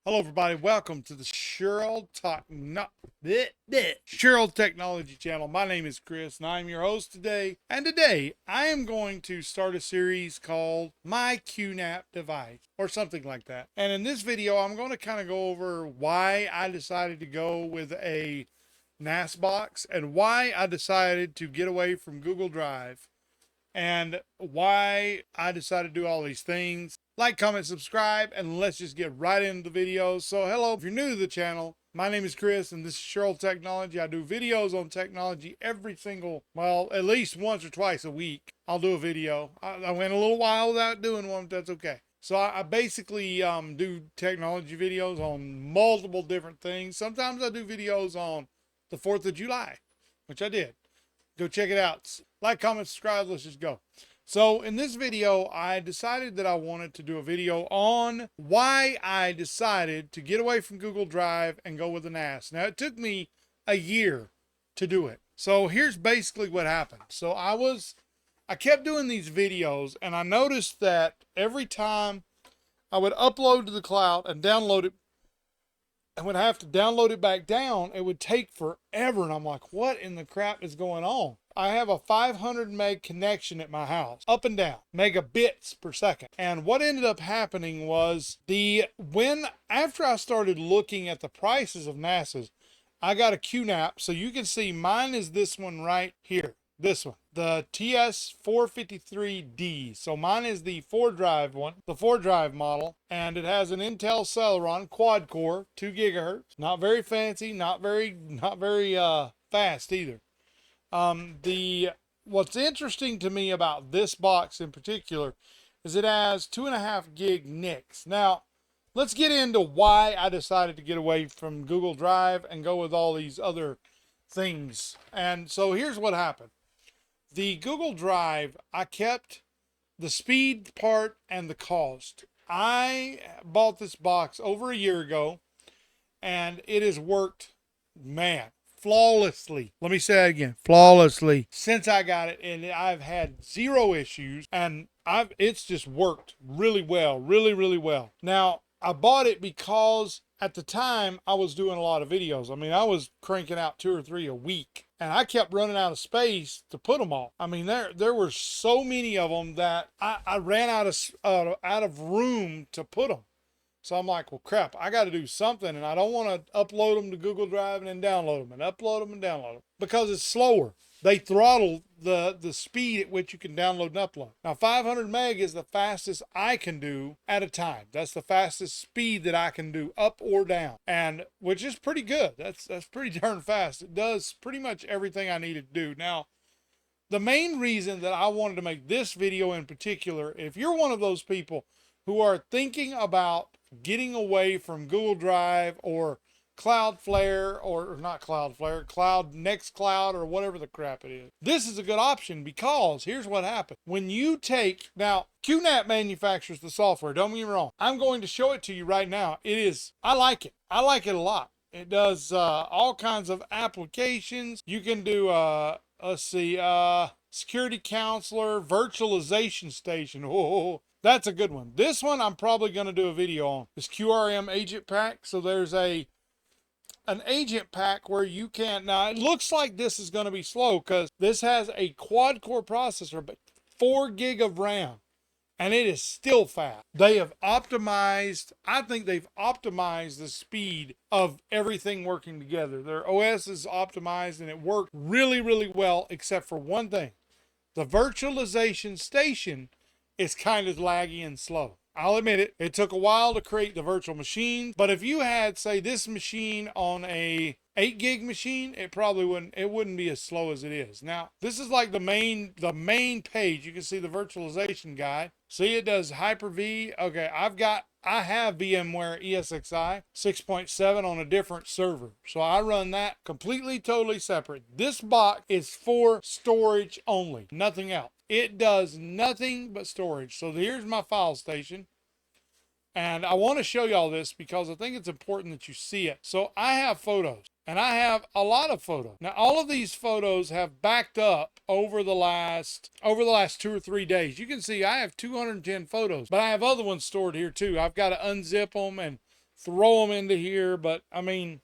Hello, everybody. Welcome to the Cheryl Technology channel. My name is Chris, and I'm your host today. And today, I am going to start a series called My QNAP Device, or something like that. And in this video, I'm going to kind of go over why I decided to go with a NAS box and why I decided to get away from Google Drive and why I decided to do all these things. Like, comment, subscribe, and let's just get right into the video. So hello, if you're new to the channel, my name is Chris and this is Cheryl Technology. I do videos on technology every single, well, at least once or twice a week. I'll do a video. I went a little while without doing one, but that's okay. So I basically do technology videos on multiple different things. Sometimes I do videos on the 4th of July, which I did. Go check it out. Like, comment, subscribe. Let's just go. So in this video, I decided that I wanted to do a video on why I decided to get away from Google Drive and go with the NAS. Now, it took me a year to do it. So here's basically what happened. So I kept doing these videos, and I noticed that every time I would upload to the cloud and download it, and would have to download it back down, it would take forever. And I'm like, what in the crap is going on? I have a 500 meg connection at my house, up and down, megabits per second. And what ended up happening was after I started looking at the prices of NASs, I got a QNAP. So you can see mine is this one right here. This one, the TS-x53D. So mine is the 4-drive one, the 4-drive model, and it has an Intel Celeron quad core, 2 gigahertz. Not very fancy, not very fast either. What's interesting to me about this box in particular is it has 2.5 gig NICs. Now, let's get into why I decided to get away from Google Drive and go with all these other things. And so here's what happened. The Google Drive, I kept the speed part and the cost. I bought this box over a year ago, and it has worked, man, flawlessly. Let me say that again, flawlessly, since I got it, and I've had zero issues, and it's just worked really well, really well. Now, I bought it because at the time I was doing a lot of videos. I mean, I was cranking out 2 or 3 a week, and I kept running out of space to put them all. I mean, there were so many of them that I ran out of room to put them. So I'm like, well, crap, I got to do something, and I don't want to upload them to Google Drive and then download them and upload them and download them because it's slower. They throttle the speed at which you can download and upload. Now, 500 meg is the fastest I can do at a time. That's the fastest speed that I can do up or down, and which is pretty good. That's pretty darn fast. It does pretty much everything I need it to do. Now, the main reason that I wanted to make this video in particular, if you're one of those people who are thinking about getting away from Google Drive or Cloudflare, or not Cloudflare, Nextcloud, or whatever the crap it is, this is a good option because here's what happens. When you take, now, QNAP manufactures the software, don't get me wrong. I'm going to show it to you right now. I like it. I like it a lot. It does all kinds of applications. You can do, security counselor, virtualization station. Oh, that's a good one. This one I'm probably going to do a video on. This QRM agent pack. So there's an agent pack where you can, now it looks like this is going to be slow because this has a quad core processor, but 4 gig of RAM, and it is still fast. They have optimized, I think they've optimized the speed of everything working together. Their OS is optimized and it worked really well, except for one thing. The virtualization station is kind of laggy and slow. I'll admit it. It took a while to create the virtual machine, but if you had, say, this machine on a 8 gig machine, it wouldn't be as slow as it is. Now, this is like the main page. You can see the virtualization guide. See, it does Hyper-V. Okay, I have VMware ESXi 6.7 on a different server. So I run that completely, totally separate. This box is for storage only, nothing else. It does nothing but storage. So here's my file station. And I want to show y'all this because I think it's important that you see it. So I have photos, and I have a lot of photos. Now, all of these photos have backed up over the last 2 or 3 days. You can see I have 210 photos, but I have other ones stored here too. I've got to unzip them and throw them into here. But I mean,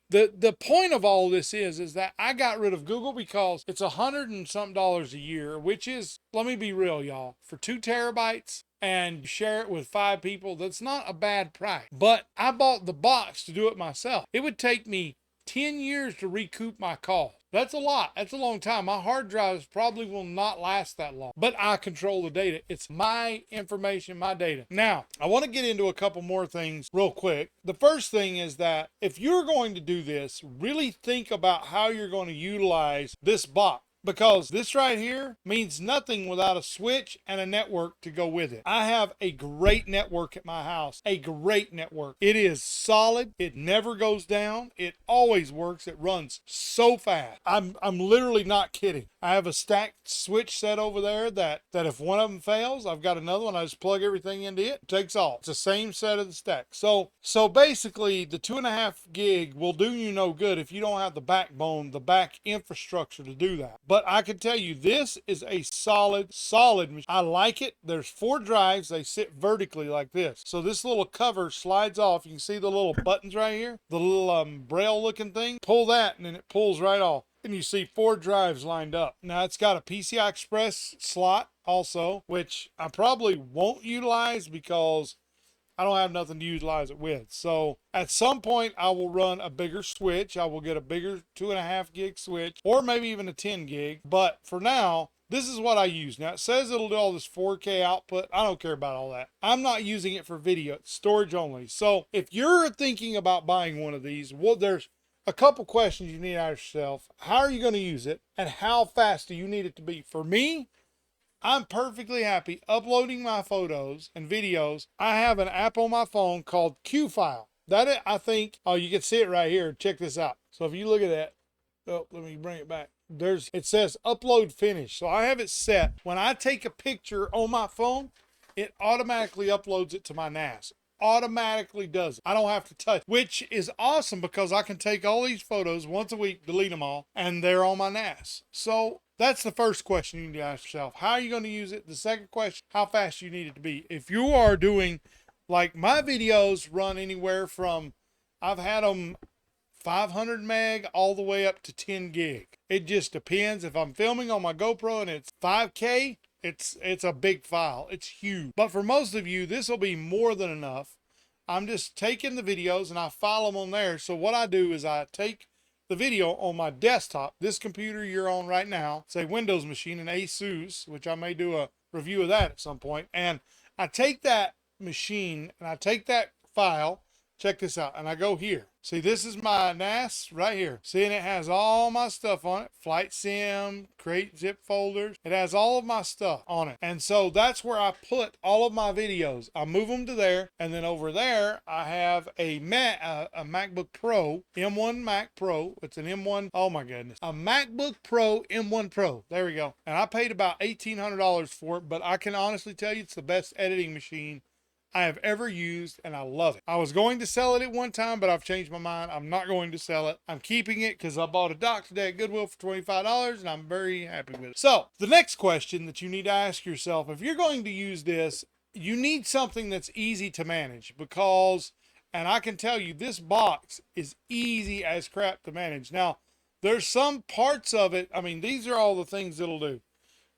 the point of all this is that I got rid of Google because it's $100 and something a year, which is, let me be real, y'all, for 2 terabytes and share it with 5 people, that's not a bad price. But I bought the box to do it myself. It would take me 10 years to recoup my cost. That's a lot. That's a long time. My hard drives probably will not last that long, but I control the data. It's my information, my data. Now, I want to get into a couple more things real quick. The first thing is that if you're going to do this, really think about how you're going to utilize this box. Because this right here means nothing without a switch and a network to go with it. I have a great network at my house, a great network. It is solid. It never goes down. It always works. It runs so fast. I'm literally not kidding. I have a stacked switch set over there that if one of them fails, I've got another one. I just plug everything into it. It takes off. It's the same set of the stack. So basically the 2.5 gig will do you no good if you don't have the backbone, the back infrastructure to do that. But I can tell you, this is a solid machine. I like it. There's 4 drives. They sit vertically like this. So this little cover slides off. You can see the little buttons right here, the little braille looking thing. Pull that and then it pulls right off. And you see 4 drives lined up. Now it's got a PCI Express slot also, which I probably won't utilize because I don't have nothing to utilize it with. So at some point I will run a bigger switch. I will get a bigger 2.5 gig switch or maybe even a 10 gig. But for now, this is what I use. Now it says it'll do all this 4K output. I don't care about all that. I'm not using it for video. It's storage only. So if you're thinking about buying one of these, well, there's a couple questions you need to ask yourself. How are you going to use it? And how fast do you need it to be? For me, I'm perfectly happy uploading my photos and videos. I have an app on my phone called QFile. That I think, oh, you can see it right here. Check this out. So if you look at that, oh, let me bring it back. It says upload finish. So I have it set. When I take a picture on my phone, it automatically uploads it to my NAS. Automatically does it. I don't have to touch, which is awesome because I can take all these photos once a week, delete them all, and they're on my NAS. So that's the first question you need to ask yourself. How are you going to use it? The second question, how fast you need it to be. If you are doing, like my videos run anywhere from, I've had them 500 meg all the way up to 10 gig. It just depends. If I'm filming on my GoPro and it's 5K, it's a big file. It's huge. But for most of you, this will be more than enough. I'm just taking the videos and I file them on there. So what I do is I take the video on my desktop, this computer you're on right now, it's a Windows machine, an Asus, which I may do a review of that at some point. And I take that machine and I take that file, check this out, and I go here. See, this is my NAS right here. See, and it has all my stuff on it. Flight sim, create zip folders. It has all of my stuff on it. And so that's where I put all of my videos. I move them to there. And then over there, I have a MacBook Pro, M1 Mac Pro. It's an M1, oh my goodness. A MacBook Pro M1 Pro. There we go. And I paid about $1,800 for it, but I can honestly tell you it's the best editing machine I have ever used, and I love it. I was going to sell it at one time, but I've changed my mind. I'm not going to sell it. I'm keeping it because I bought a dock today at Goodwill for $25, and I'm very happy with it. So the next question that you need to ask yourself, if you're going to use this, you need something that's easy to manage because, and I can tell you, this box is easy as crap to manage. Now, there's some parts of it, I mean, these are all the things it'll do.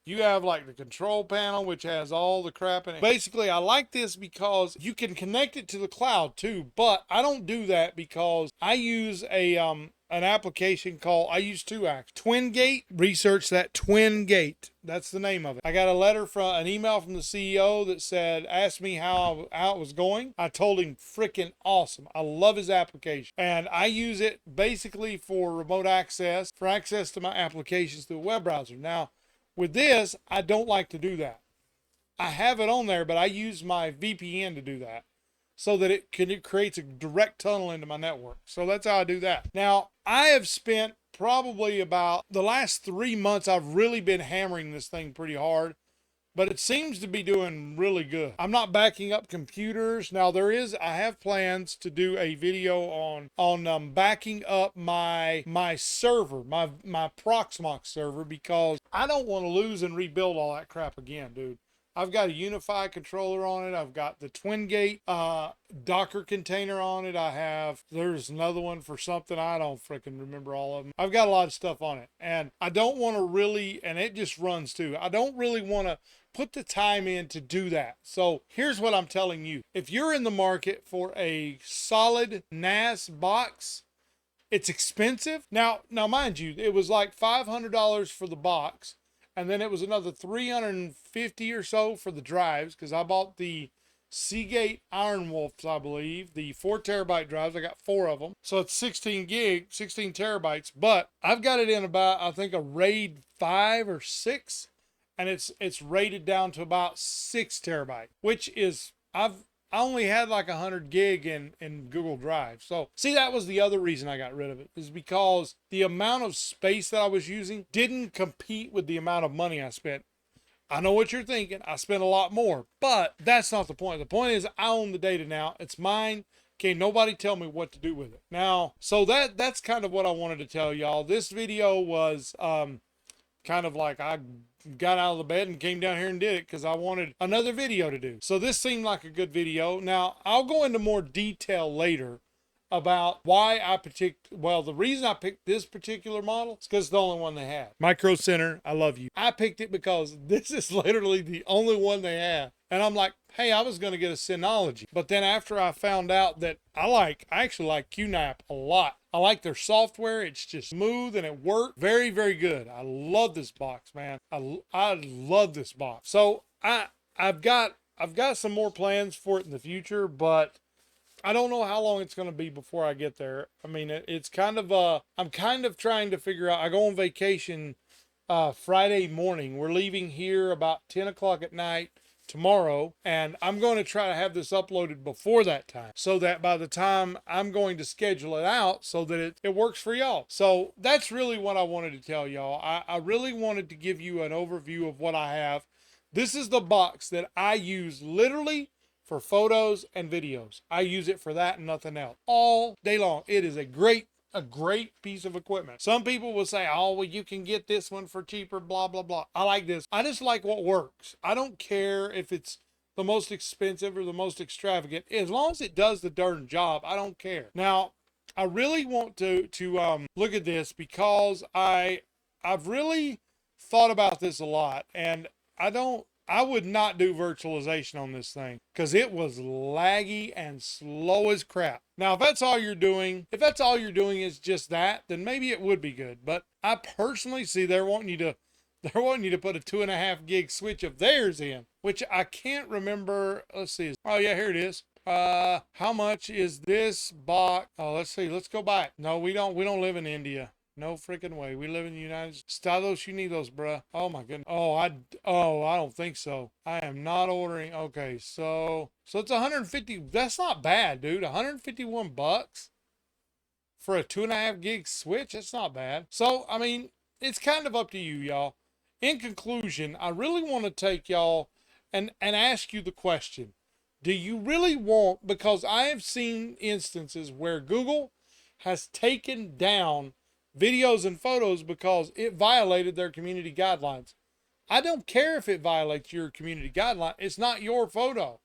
You have like the control panel, which has all the crap in it. Basically, I like this because you can connect it to the cloud too, but I don't do that because I use an application called, I use 2 apps. TwinGate, research that, TwinGate. That's the name of it. I got an email from the CEO that said, asked me how it was going. I told him freaking awesome. I love his application. And I use it basically for remote access, for access to my applications through a web browser. Now, with this, I don't like to do that. I have it on there, but I use my VPN to do that so that it creates a direct tunnel into my network. So that's how I do that. Now, I have spent probably about the last 3 months, I've really been hammering this thing pretty hard, but it seems to be doing really good. I'm not backing up computers. Now I have plans to do a video on backing up my server, my Proxmox server, because I don't want to lose and rebuild all that crap again, dude. I've got a Unify controller on it. I've got the twin gate Docker container on it. There's another one for something. I don't freaking remember all of them. I've got a lot of stuff on it. And I don't want to really, and it just runs too. I don't really want to put the time in to do that. So here's what I'm telling you. If you're in the market for a solid NAS box, it's expensive. Now mind you, it was like $500 for the box. And then it was another $350 or so for the drives, because I bought the Seagate Iron Wolves, I believe, the 4 terabyte drives. I got 4 of them. So it's 16 terabytes, but I've got it in about, I think, a RAID 5 or 6, and it's rated down to about 6 terabyte, which is, I only had like 100 gig in Google Drive. So see, that was the other reason I got rid of it, is because the amount of space that I was using didn't compete with the amount of money I spent. I know what you're thinking. I spent a lot more, but that's not the point. The point is I own the data now. It's mine. Can't nobody tell me what to do with it. Now, so that's kind of what I wanted to tell y'all. This video was kind of like I got out of the bed and came down here and did it because I wanted another video to do. So this seemed like a good video. Now, I'll go into more detail later about why the reason I picked this particular model is because it's the only one they had. Micro Center, I love you. I picked it because this is literally the only one they have. And I'm like, hey, I was going to get a Synology. But then after I found out that I actually like QNAP a lot. I like their software. It's just smooth and it worked very, very good. I love this box, man. I love this box. So I've got some more plans for it in the future, but I don't know how long it's going to be before I get there. I mean, it's kind of I'm kind of trying to figure out. I go on vacation Friday morning. We're leaving here about 10 o'clock at night tomorrow, and I'm going to try to have this uploaded before that time, so that by the time I'm going to schedule it out, so that it works for y'all. So that's really what I wanted to tell y'all. I really wanted to give you an overview of what I have. This is the box that I use literally for photos and videos. I use it for that and nothing else all day long. It is a great piece of equipment. Some people will say, oh, well, you can get this one for cheaper, blah, blah, blah. I like this. I just like what works. I don't care if it's the most expensive or the most extravagant. As long as it does the darn job, I don't care. Now, I really want to look at this because I've really thought about this a lot, and I would not do virtualization on this thing because it was laggy and slow as crap. Now, if that's all you're doing is just that, then maybe it would be good. But I personally see they're wanting you to put a 2.5 gig switch of theirs in, which I can't remember. Let's see. Oh yeah, here it is. How much is this box? Oh, let's see. Let's go back. No, we don't live in India. No freaking way. We live in the United States. Estados Unidos, bruh. Oh my goodness. I don't think so. I am not ordering. Okay, so it's 150. That's not bad, dude. 151 bucks for a 2.5 gig switch. That's not bad. So, I mean, it's kind of up to you, y'all. In conclusion, I really want to take y'all and ask you the question. Do you really want, because I have seen instances where Google has taken down videos and photos because it violated their community guidelines. I don't care if it violates your community guideline. It's not your photo.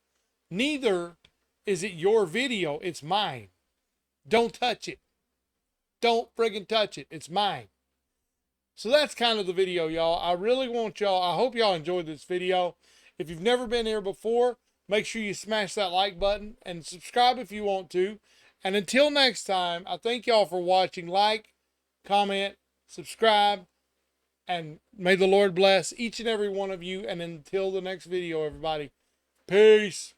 Neither is it your video. It's mine. Don't touch it. Don't friggin' touch it. It's mine. So that's kind of the video, y'all. I hope y'all enjoyed this video. If you've never been here before, make sure you smash that like button and subscribe if you want to. And until next time, I thank y'all for watching. Like, comment, subscribe, and may the Lord bless each and every one of you. And until the next video, everybody, peace.